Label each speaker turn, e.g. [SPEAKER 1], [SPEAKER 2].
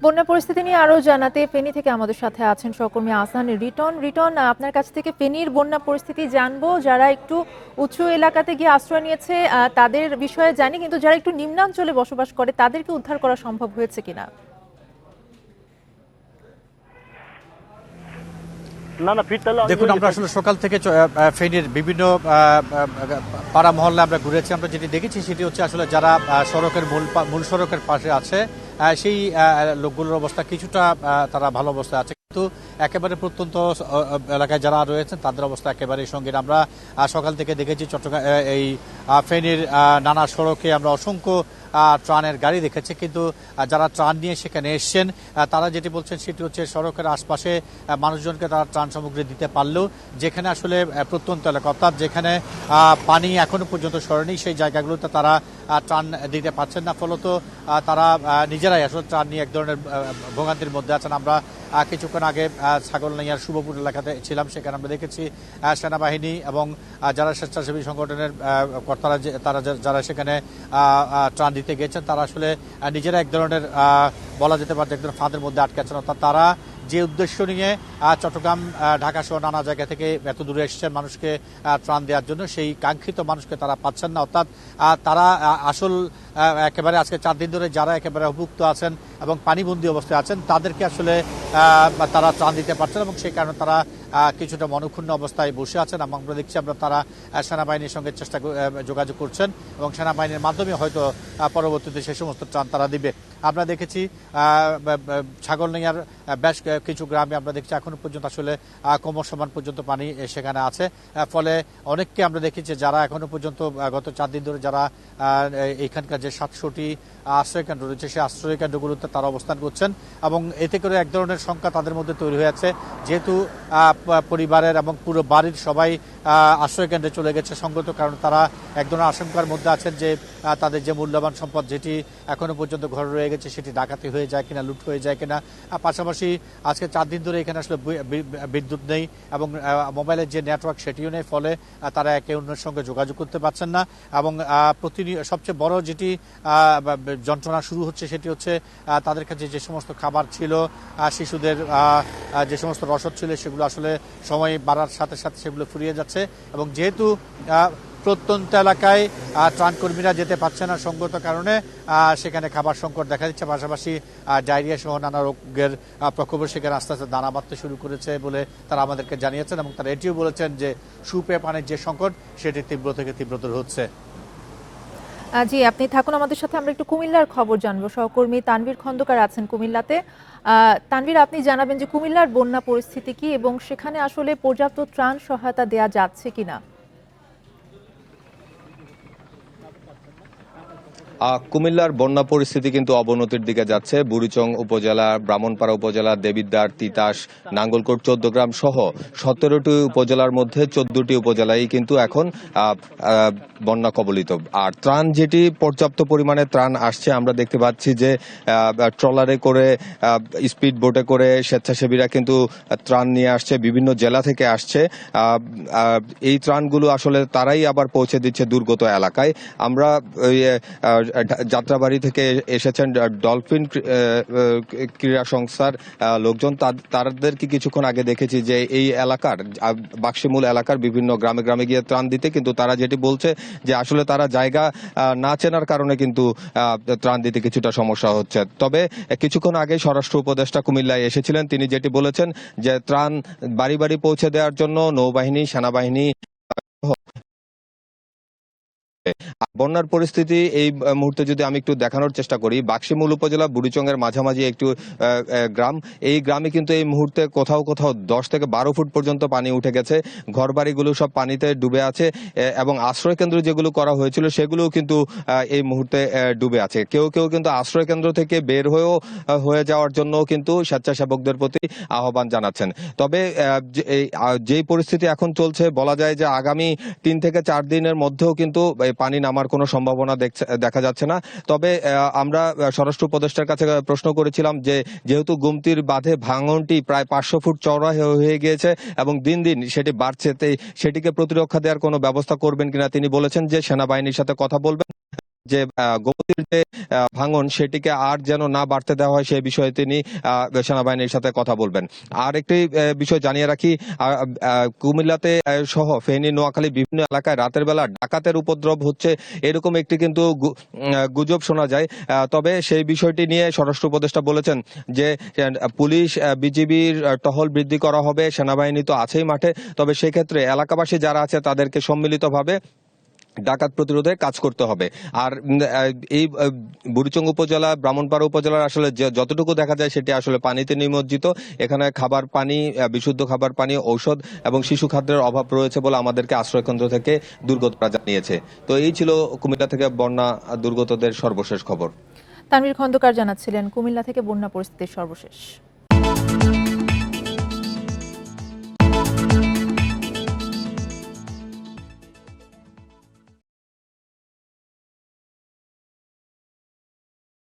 [SPEAKER 1] বন্যা পরিস্থিতি নিয়ে আরো জানাতে ফেনী থেকে আমাদের সাথে আছেন সহকর্মী আহসান রিটন। আপনার কাছ থেকে ফেনীর বন্যা পরিস্থিতি জানবো। যারা একটু উঁচু এলাকাতে গিয়ে আশ্রয় নিয়েছে তাদের বিষয়ে জানি, কিন্তু যারা একটু নিম্নাঞ্চলে বসবাস করে তাদেরকে উদ্ধার করা সম্ভব হয়েছে কিনা?
[SPEAKER 2] দেখুন, আমরা আসলে সকাল থেকে ফেনীর বিভিন্ন পাড়া মহল্লা আমরা ঘুরেছি। আমরা যেটি দেখেছি সেটি হচ্ছে আসলে যারা সড়কের মূল সড়কের পাশে আছে সেই লোকগুলোর অবস্থা কিছুটা তারা ভালো অবস্থায় আছে, কিন্তু একেবারে প্রত্যন্ত এলাকায় যারা রয়েছেন তাদের অবস্থা একেবারেই সঙ্গীন। আমরা সকাল থেকে দেখেছি চট্টগ্রাম এই ফেনীর নানা সড়কে আমরা অসংখ্য ত্রাণের গাড়ি দেখেছি, কিন্তু যারা ত্রাণ নিয়ে সেখানে এসছেন তারা যেটি বলছেন সেটি হচ্ছে সড়কের আশপাশে মানুষজনকে তারা ত্রাণ সামগ্রী দিতে পারলেও যেখানে আসলে প্রত্যন্ত এলাকা অর্থাৎ যেখানে পানি এখনো পর্যন্ত সরেনি সেই জায়গাগুলোতে তারা ত্রাণ দিতে পারছেন না, ফলত তারা নিজেরাই আসলে ত্রাণ নিয়ে এক ধরনের ভোগান্তির মধ্যে আছেন। আমরা কিছুক্ষণ আগে ছাগলনাইয়ার শুভপুর এলাকাতে ছিলাম, সেখানে আমরা দেখেছি সেনাবাহিনী এবং যারা স্বেচ্ছাসেবী সংগঠনের কর্তারা তারা যারা সেখানে ত্রাণ দিতে গেছেন তারা আসলে নিজেরা এক ধরনের বলা যেতে পারে এক ধরনের ফাঁদের মধ্যে আটকে আছেন। অর্থাৎ তারা যে উদ্দেশ্য নিয়ে চট্টগ্রাম ঢাকা সহ নানা জায়গা থেকে এত দূরে এসেছেন মানুষকে ত্রাণ দেওয়ার জন্য, সেই কাঙ্ক্ষিত মানুষকে তারা পাচ্ছেন না। অর্থাৎ তারা আসল একেবারে আজকে 4 দিন ধরে যারা একেবারে অভুক্ত আছেন এবং পানিবন্দী অবস্থায় আছেন তাদেরকে আসলে তারা ত্রাণ দিতে পারছেন এবং সেই কারণে তারা কিছুটা মনক্ষুণ্ণ অবস্থায় বসে আছেন। এবং আমরা দেখছি তারা সেনাবাহিনীর সঙ্গে যোগাযোগ করছেন এবং সেনাবাহিনীর মাধ্যমে হয়তো পরবর্তীতে সেই সমস্ত ত্রাণ তারা দিবে। আমরা দেখেছি ছাগলনাইয়ার বেশ কিছু গ্রামে আমরা দেখছি এখনো পর্যন্ত আসলে কোমর সমান পর্যন্ত পানি সেখানে আছে, ফলে অনেককে আমরা দেখেছি যারা এখনো পর্যন্ত গত 4 দিন ধরে যারা এইখানকার যে 700টি আশ্রয় কেন্দ্র রয়েছে সেই আশ্রয় কেন্দ্রগুলোতে তারা অবস্থান করছেন এবং এতে করে এক ধরনের সংখ্যা তাদের মধ্যে তৈরি হয়েছে, যেহেতু পরিবারের এবং পুরো বাড়ির সবাই আশ্রয় কেন্দ্রে চলে গেছে সঙ্গত কারণ তারা এক ধরনের আশঙ্কার মধ্যে আছেন যে তাদের যে মূল্যবান সম্পদ যেটি এখনো পর্যন্ত ঘরে রয়ে গেছে সেটি ডাকাতি হয়ে যায় কিনা, লুট হয়ে যায় কিনা। পাশাপাশি আজকে 4 দিন ধরে এখানে আসলে বিদ্যুৎ নেই এবং মোবাইলের যে নেটওয়ার্ক সেটিও নেই, ফলে তারা একে অন্যের সঙ্গে যোগাযোগ করতে পারছেন না এবং সবচেয়ে বড় যেটি যন্ত্রণা শুরু হচ্ছে সেটি হচ্ছে তাদের কাছে যে সমস্ত খাবার ছিল, শিশুদের যে সমস্ত রসদ ছিল সেগুলো আসলে সময় বাড়ার সাথে সাথে সেগুলো ফুরিয়ে যাচ্ছে এবং যেহেতু প্রত্যন্ত এলাকায় ত্রাণকর্মীরা যেতে পারছে না সঙ্গত কারণে সেখানে খাবার সংকট দেখা দিচ্ছে, পাশাপাশি ডায়রিয়া সহ নানা রোগের প্রকোপ সেখানে আস্তে আস্তে দানা বাঁধতে শুরু করেছে বলে তারা আমাদেরকে জানিয়েছেন এবং তারা এটিও বলেছেন যে সুপেয় পানির যে সংকট সেটি তীব্র থেকে তীব্রতর হচ্ছে।
[SPEAKER 1] জি, আপনি থাকুন আমাদের সাথে। আমরা একটু কুমিল্লার খবর জানবো। সহকর্মী তানভীর খন্দকার আছেন কুমিল্লাতে। তানভীর, আপনি জানাবেন যে কুমিল্লার বন্যা পরিস্থিতি কি এবং সেখানে আসলে পর্যাপ্ত ত্রাণ সহায়তা দেওয়া যাচ্ছে কিনা?
[SPEAKER 3] কুমিল্লার বন্যা পরিস্থিতি কিন্তু অবনতির দিকে যাচ্ছে। বুড়িচং উপজেলা, ব্রাহ্মণপাড়া উপজেলা, দেবিদ্বার, তিতাস, নাঙ্গলকোট, 14 গ্রাম সহ 17টি উপজেলার মধ্যে 14টি উপজেলায় কিন্তু এখন বন্যা কবলিত। আর ত্রাণ যেটি পর্যাপ্ত পরিমাণে ত্রাণ আসছে, আমরা দেখতে পাচ্ছি যে ট্রলারে করে, স্পিড বোটে করে স্বেচ্ছাসেবীরা কিন্তু ত্রাণ নিয়ে আসছে, বিভিন্ন জেলা থেকে আসছে। এই ত্রাণগুলো আসলে তারাই আবার পৌঁছে দিচ্ছে দুর্গত এলাকায়। আমরা যাত্রাবাড়ি থেকে এসেছেন ডলফিন ক্রীড়া সংস্থার লোকজন, তাদেরকে কিছুক্ষণ আগে দেখেছি যে এই এলাকার বাক্সিমূল এলাকার বিভিন্ন গ্রামে গ্রামে গিয়ে ত্রাণ দিতে, কিন্তু তারা যেটি বলছে যে আসলে তারা জায়গা না চেনার কারণে কিন্তু ত্রাণ দিতে কিছুটা সমস্যা হচ্ছে। তবে কিছুক্ষণ আগে স্বরাষ্ট্র উপদেষ্টা কুমিল্লায় এসেছিলেন, তিনি যেটি বলেছেন যে ত্রাণ বাড়ি বাড়ি পৌঁছে দেওয়ার জন্য নৌবাহিনী, সেনাবাহিনী বন্যার পরিস্থিতি এই মুহূর্তে যদি আমি একটু দেখানোর চেষ্টা করি, বাক্সিমূল উপজেলা বুড়িচংয়ের মাঝামাঝি একটু গ্রাম, এই গ্রামে কিন্তু এই মুহূর্তে কোথাও কোথাও 10 থেকে 12 ফুট পর্যন্ত পানি উঠে গেছে। ঘরবাড়িগুলো সব পানিতে ডুবে আছে এবং আশ্রয় কেন্দ্র যেগুলো করা হয়েছিল সেগুলোও কিন্তু এই মুহূর্তে ডুবে আছে। কেউ কেউ কিন্তু আশ্রয় কেন্দ্র থেকে বের হয়ে যাওয়ার জন্য কিন্তু স্বেচ্ছাসেবকদের প্রতি আহ্বান জানাচ্ছেন। তবে যেই পরিস্থিতি এখন চলছে, বলা যায় যে আগামী 3 থেকে 4 দিনের মধ্যেও কিন্তু পানি নামার কোনো সম্ভাবনা দেখা যাচ্ছে না। তবে আমরা স্বরাষ্ট্র উপদেষ্টার কাছে প্রশ্ন করেছিলাম যে যেহেতু গুমতির বাঁধে ভাঙনটি প্রায় 500 ফুট চওড়া হয়ে গিয়েছে এবং দিন দিন সেটি বাড়ছে, সেটিকে প্রতিরক্ষা দেওয়ার কোনো ব্যবস্থা করবেন কিনা তিনি বলেছেন যে সেনাবাহিনীর সাথে কথা বলবেন। যে গোমতীর যে ভাঙন সেটিকে আর যেন না বাড়তে দেওয়া হয় সেই বিষয়ে তিনি সেনাবাহিনীর সাথে কথা বলবেন। আর একটি বিষয় জানিয়ে রাখি, কুমিল্লাতে সহ ফেনী, নোয়াখালী বিভিন্ন এলাকায় রাতের বেলা ডাকাতের উপদ্রব হচ্ছে এরকম একটি কিন্তু গুজব শোনা যায়। তবে সেই বিষয়টি নিয়ে স্বরাষ্ট্র উপদেষ্টা বলেছেন যে পুলিশ, বিজিবির টহল বৃদ্ধি করা হবে, সেনাবাহিনী তো আছেই মাঠে, তবে সেক্ষেত্রে এলাকাবাসী যারা আছে তাদেরকে সম্মিলিতভাবে ডাকাত প্রতিরোধে কাজ করতে হবে। আর এই বুড়িচং উপজেলা, ব্রাহ্মণপাড়া উপজেলার আসলে যতটুকু দেখা যায় সেটি আসলে পানিতে নিমজ্জিত। এখানে খাবার পানি, বিশুদ্ধ খাবার পানি, ঔষধ এবং শিশু খাদ্যের অভাব রয়েছে বলে আমাদেরকে আশ্রয়কেন্দ্র থেকে দুর্গতরা জানিয়েছে। তো এই ছিল কুমিল্লা থেকে বন্যা দুর্গতদের সর্বশেষ খবর।
[SPEAKER 1] তানভীর খন্দকার জানাচ্ছিলেন কুমিল্লা থেকে বন্যা পরিস্থিতির সর্বশেষ।